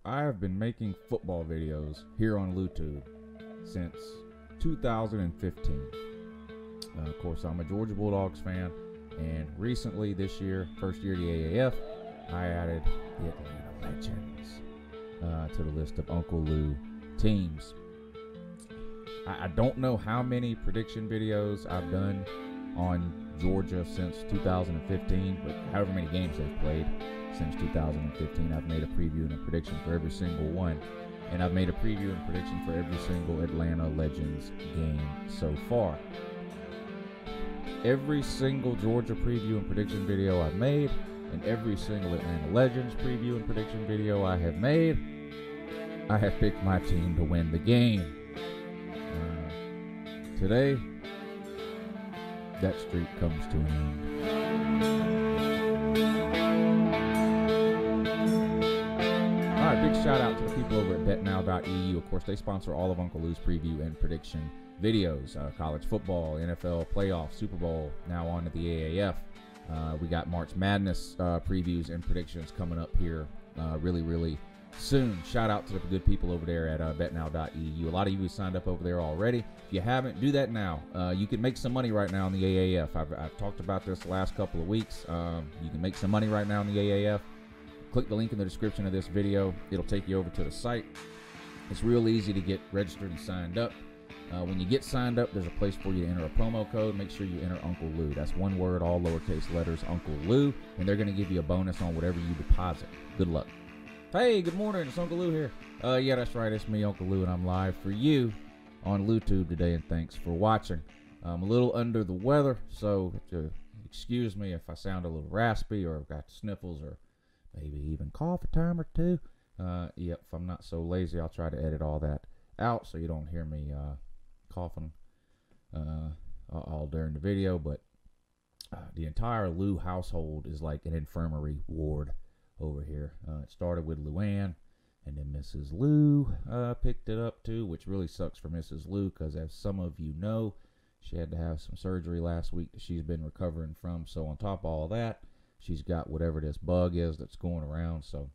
I have been making football videos here on YouTube since 2015. Of course, I'm a Georgia Bulldogs fan, and recently this year, first year of the AAF, I added the Atlanta Legends to the list of Uncle Lou teams. I don't know how many prediction videos I've done on Georgia since 2015, but however many games they've played since 2015, I've made a preview and a prediction for every single one. And I've made a preview and prediction for every single Atlanta Legends game so far. Every single Georgia preview and prediction video I've made, and every single Atlanta Legends preview and prediction video I have made, I have picked my team to win the game. Today, that streak comes to an end. All right, big shout out to the people over at betnow.eu. Of course, they sponsor all of Uncle Lou's preview and prediction videos. College football, NFL playoffs, Super Bowl, now on to the AAF. We got March Madness previews and predictions coming up here really soon. Shout out to the good people over there at betnow.eu. A lot of you signed up over there already. If you haven't, do that now. You can make some money right now in the AAF. I've talked about this the last couple of weeks. You can make some money right now in the AAF. Click the link in the description of this video. It'll take you over to the site. It's real easy to get registered and signed up. When you get signed up, there's a place for you to enter a promo code. Make sure you enter Uncle Lou. That's one word, all lowercase letters, Uncle Lou, and they're going to give you a bonus on whatever you deposit. Good luck. Hey, good morning. It's Uncle Lou here. Yeah, that's right. It's me, Uncle Lou, and I'm live for you on LouTube today, and thanks for watching. I'm a little under the weather, so excuse me if I sound a little raspy or I've got sniffles or maybe even cough a time or two. Yep, if I'm not so lazy, I'll try to edit all that out so you don't hear me coughing all during the video. But the entire Lou household is like an infirmary ward over here. It started with Luann, and then Mrs. Lou picked it up too, which really sucks for Mrs. Lou because, as some of you know, she had to have some surgery last week that she's been recovering from. So on top of all that, she's got whatever this bug is that's going around. So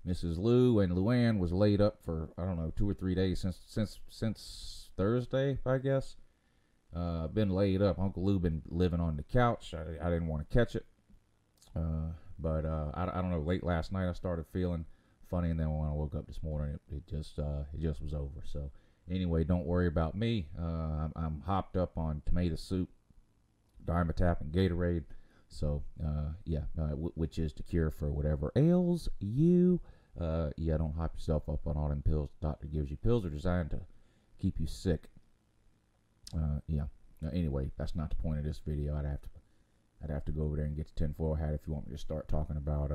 Mrs. Lou and Luann was laid up for, I don't know, 2 or 3 days since Thursday, I guess. Been laid up. Uncle Lou been living on the couch. I didn't want to catch it. But I don't know. Late last night I started feeling funny, and then when I woke up this morning, it just was over. So anyway, don't worry about me. I'm hopped up on tomato soup, Dimetap, and Gatorade. So yeah, which is the cure for whatever ails you. Yeah, don't hop yourself up on all them pills the doctor gives you. Pills are designed to keep you sick. Yeah. Anyway, that's not the point of this video. I'd have to go over there and get the tinfoil hat if you want me to start talking about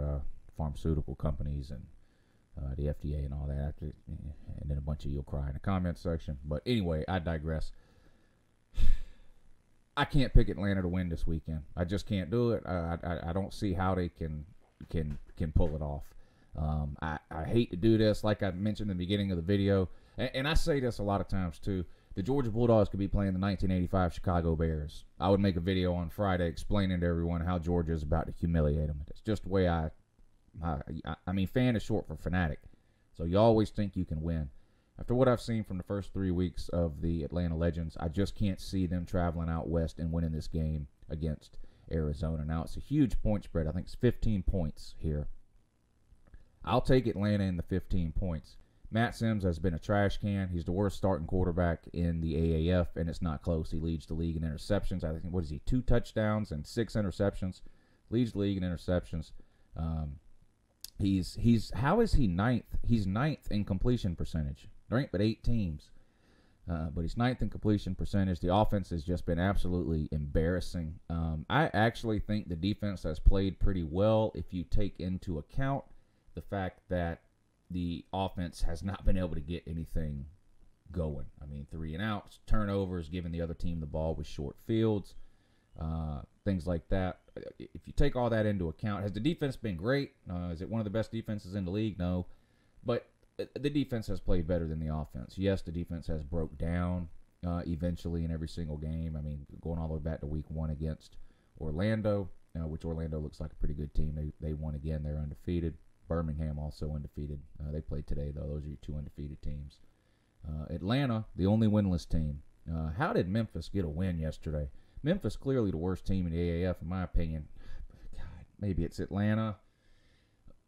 pharmaceutical companies and the FDA and all that. And then a bunch of you'll cry in the comment section. But anyway, I digress. I can't pick Atlanta to win this weekend. I just can't do it. I don't see how they can pull it off. I hate to do this, like I mentioned in the beginning of the video, and I say this a lot of times too. The Georgia Bulldogs could be playing the 1985 Chicago Bears. I would make a video on Friday explaining to everyone how Georgia is about to humiliate them. It's just the way I mean, fan is short for fanatic. So you always think you can win. After what I've seen from the first 3 weeks of the Atlanta Legends, I just can't see them traveling out west and winning this game against Arizona. Now, it's a huge point spread. I think it's 15 points here. I'll take Atlanta in the 15 points. Matt Sims has been a trash can. He's the worst starting quarterback in the AAF, and it's not close. He leads the league in interceptions. I think, what is he, 2 touchdowns and 6 interceptions. Leads the league in interceptions. How is he ninth? He's ninth in completion percentage. Ranked but 8 teams. But he's ninth in completion percentage. The offense has just been absolutely embarrassing. I actually think the defense has played pretty well if you take into account the fact that the offense has not been able to get anything going. I mean, 3 and outs, turnovers, giving the other team the ball with short fields, things like that. If you take all that into account, has the defense been great? Is it one of the best defenses in the league? No. But the defense has played better than the offense. Yes, the defense has broke down eventually in every single game. I mean, going all the way back to week 1 against Orlando, which Orlando looks like a pretty good team. They won again. They're undefeated. Birmingham also undefeated. They played today, though. Those are your two undefeated teams. Atlanta, the only winless team. How did Memphis get a win yesterday? Memphis clearly the worst team in the AAF, in my opinion. God, maybe it's Atlanta.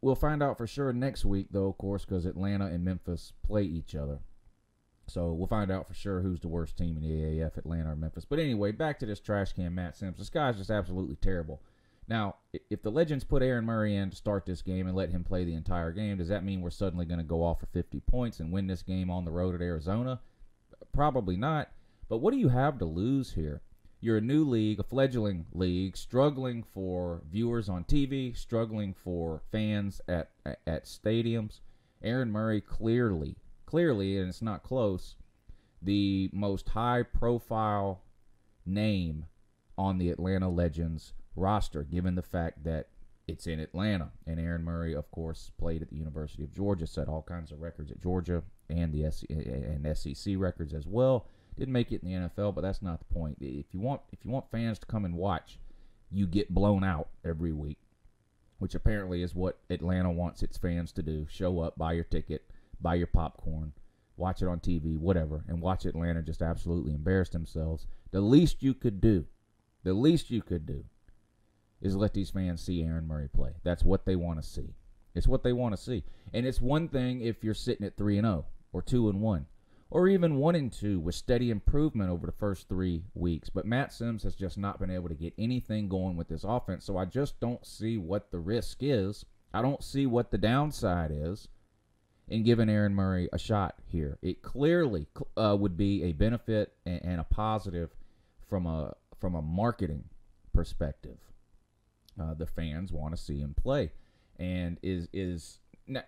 We'll find out for sure next week, though, of course, because Atlanta and Memphis play each other. So we'll find out for sure who's the worst team in the AAF, Atlanta or Memphis. But anyway, back to this trash can Matt Sims. This guy's just absolutely terrible. Now, if the Legends put Aaron Murray in to start this game and let him play the entire game, does that mean we're suddenly going to go off for 50 points and win this game on the road at Arizona? Probably not. But what do you have to lose here? You're a new league, a fledgling league, struggling for viewers on TV, struggling for fans at stadiums. Aaron Murray clearly, and it's not close, the most high-profile name on the Atlanta Legends roster, given the fact that it's in Atlanta. And Aaron Murray, of course, played at the University of Georgia, set all kinds of records at Georgia and the SEC records as well. Didn't make it in the NFL, but that's not the point. If you want fans to come and watch, you get blown out every week, which apparently is what Atlanta wants its fans to do. Show up, buy your ticket, buy your popcorn, watch it on TV, whatever, and watch Atlanta just absolutely embarrass themselves. The least you could do is let these fans see Aaron Murray play. That's what they want to see. It's what they want to see. And it's one thing if you're sitting at 3-0 or 2-1. Or even 1-2 with steady improvement over the first 3 weeks. But Matt Sims has just not been able to get anything going with this offense, so I just don't see what the risk is. I don't see what the downside is in giving Aaron Murray a shot here. It clearly would be a benefit and a positive from a marketing perspective. The fans want to see him play. And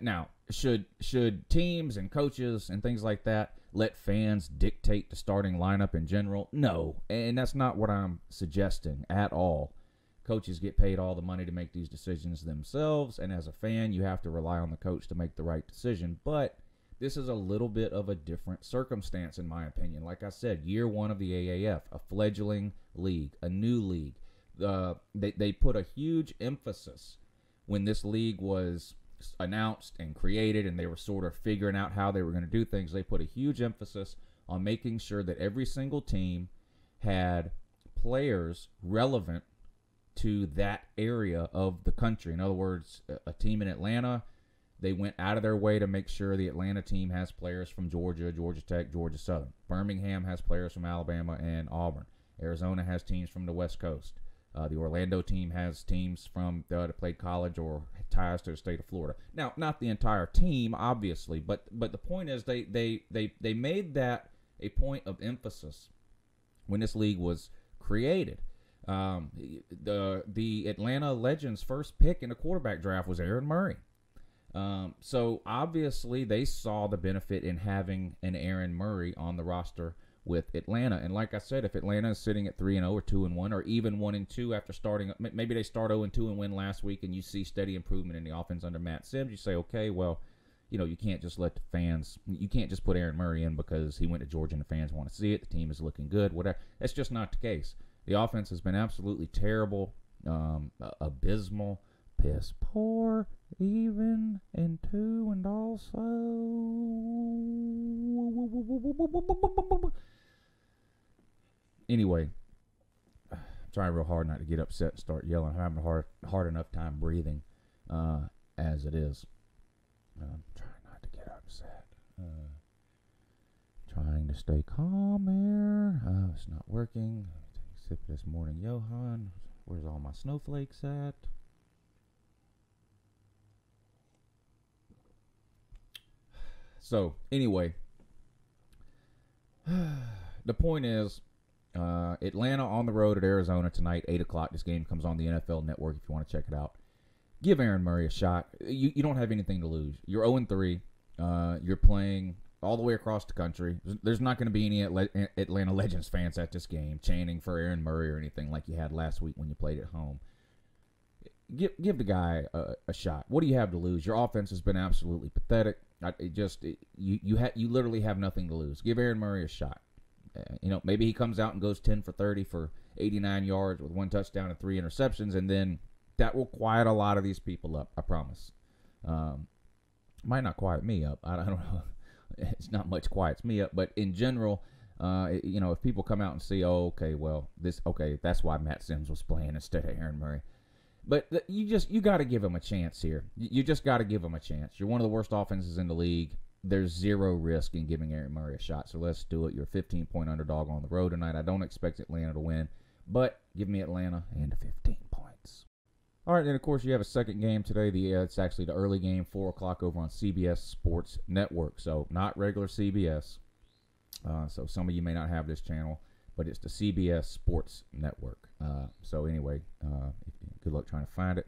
now, should teams and coaches and things like that let fans dictate the starting lineup in general? No, and that's not what I'm suggesting at all. Coaches get paid all the money to make these decisions themselves, and as a fan, you have to rely on the coach to make the right decision. But this is a little bit of a different circumstance, in my opinion. Like I said, year one of the AAF, a fledgling league, a new league. They put a huge emphasis when this league was announced and created and they were sort of figuring out how they were going to do things. They put a huge emphasis on making sure that every single team had players relevant to that area of the country. In other words, a team in Atlanta, they went out of their way to make sure the Atlanta team has players from Georgia, Georgia Tech, Georgia Southern. Birmingham has players from Alabama and Auburn. Arizona has teams from the West Coast. The Orlando team has teams from that played college or ties to the state of Florida. Now, not the entire team, obviously, but the point is they made that a point of emphasis when this league was created. The Atlanta Legends' first pick in the quarterback draft was Aaron Murray. So obviously they saw the benefit in having an Aaron Murray on the roster with Atlanta. And like I said, if Atlanta is sitting at 3-0 or 2-1 or even 1-2 after starting, maybe they start 0-2 and win last week and you see steady improvement in the offense under Matt Sims, you say, okay, well, you can't just let the fans, you can't just put Aaron Murray in because he went to Georgia and the fans want to see it. The team is looking good, whatever. That's just not the case. The offense has been absolutely terrible, abysmal, piss poor, even, and 2, and also. Anyway, I'm trying real hard not to get upset and start yelling. I'm having a hard enough time breathing as it is. I'm trying not to get upset. Trying to stay calm here. It's not working. Take a sip of this morning Johann. Where's all my snowflakes at? So, anyway, the point is, Atlanta on the road at Arizona tonight, 8 o'clock. This game comes on the NFL Network if you want to check it out. Give Aaron Murray a shot. You don't have anything to lose. You're 0-3. You're playing all the way across the country. There's not going to be any Atlanta Legends fans at this game chanting for Aaron Murray or anything like you had last week when you played at home. Give the guy a shot. What do you have to lose? Your offense has been absolutely pathetic. You literally have nothing to lose. Give Aaron Murray a shot. Maybe he comes out and goes 10 for 30 for 89 yards with 1 touchdown and 3 interceptions, and then that will quiet a lot of these people up, I promise. Might not quiet me up. I don't know. It's not much quiets me up, but in general, if people come out and see, oh, okay, well, that's why Matt Sims was playing instead of Aaron Murray. But you got to give him a chance here. You just got to give him a chance. You're one of the worst offenses in the league. There's zero risk in giving Aaron Murray a shot, so let's do it. You're a 15-point underdog on the road tonight. I don't expect Atlanta to win, but give me Atlanta and 15 points. All right, then, of course, you have a second game today. It's actually the early game, 4 o'clock over on CBS Sports Network, so not regular CBS. So some of you may not have this channel, but it's the CBS Sports Network. So anyway, good luck trying to find it.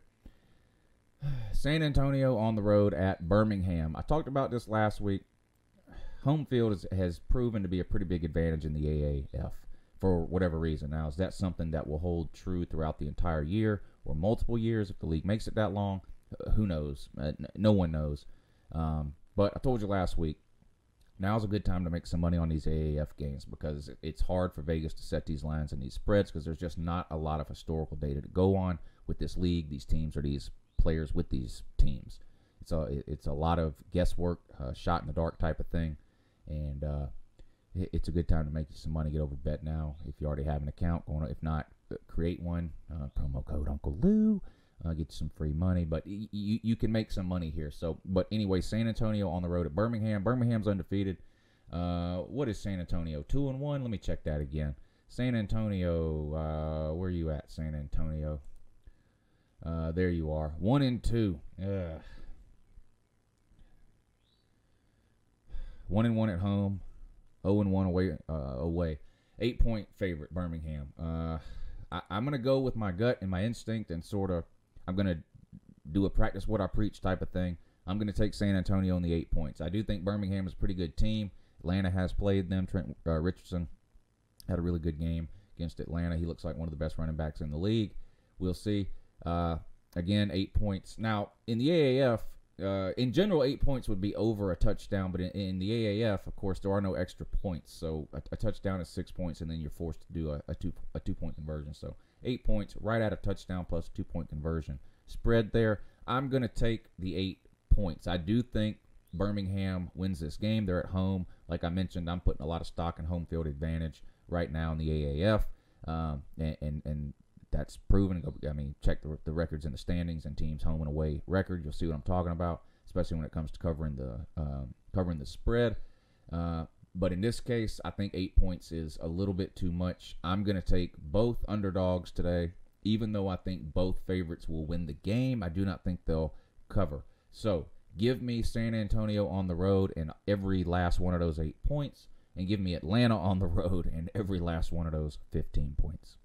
San Antonio on the road at Birmingham. I talked about this last week. Home field has proven to be a pretty big advantage in the AAF for whatever reason. Now, is that something that will hold true throughout the entire year or multiple years if the league makes it that long? Who knows? No one knows. But I told you last week, now's a good time to make some money on these AAF games because it's hard for Vegas to set these lines and these spreads because there's just not a lot of historical data to go on with this league, these teams, or these players with these teams. It's a lot of guesswork, shot in the dark type of thing, and it's a good time to make some money. Get over Bet now if you already have an account. If not, create one. Promo code Uncle Lou. Get you some free money, but you can make some money here. So, but anyway, San Antonio on the road at Birmingham. Birmingham's undefeated. What is San Antonio? 2-1. Let me check that again. San Antonio, where are you at, San Antonio? There you are. 1-2. 1-1 at home. 0-1 away. 8-point favorite, Birmingham. I'm going to go with my gut and my instinct and sort of, I'm going to do a practice what I preach type of thing. I'm going to take San Antonio on the 8 points. I do think Birmingham is a pretty good team. Atlanta has played them. Trent Richardson had a really good game against Atlanta. He looks like one of the best running backs in the league. We'll see. Again, 8 points. Now, in the AAF, in general, 8 points would be over a touchdown, but in the AAF, of course, there are no extra points. So a touchdown is 6 points, and then you're forced to do a 2-point conversion. So 8 points, right at a touchdown plus a 2-point conversion. Spread there. I'm going to take the 8 points. I do think Birmingham wins this game. They're at home. Like I mentioned, I'm putting a lot of stock in home field advantage right now in the AAF, and that's proven. I mean, check the records in the standings and teams' home and away record. You'll see what I'm talking about, especially when it comes to covering the spread. But in this case, I think 8 points is a little bit too much. I'm going to take both underdogs today, even though I think both favorites will win the game. I do not think they'll cover. So give me San Antonio on the road and every last one of those 8 points, and give me Atlanta on the road and every last one of those 15 points.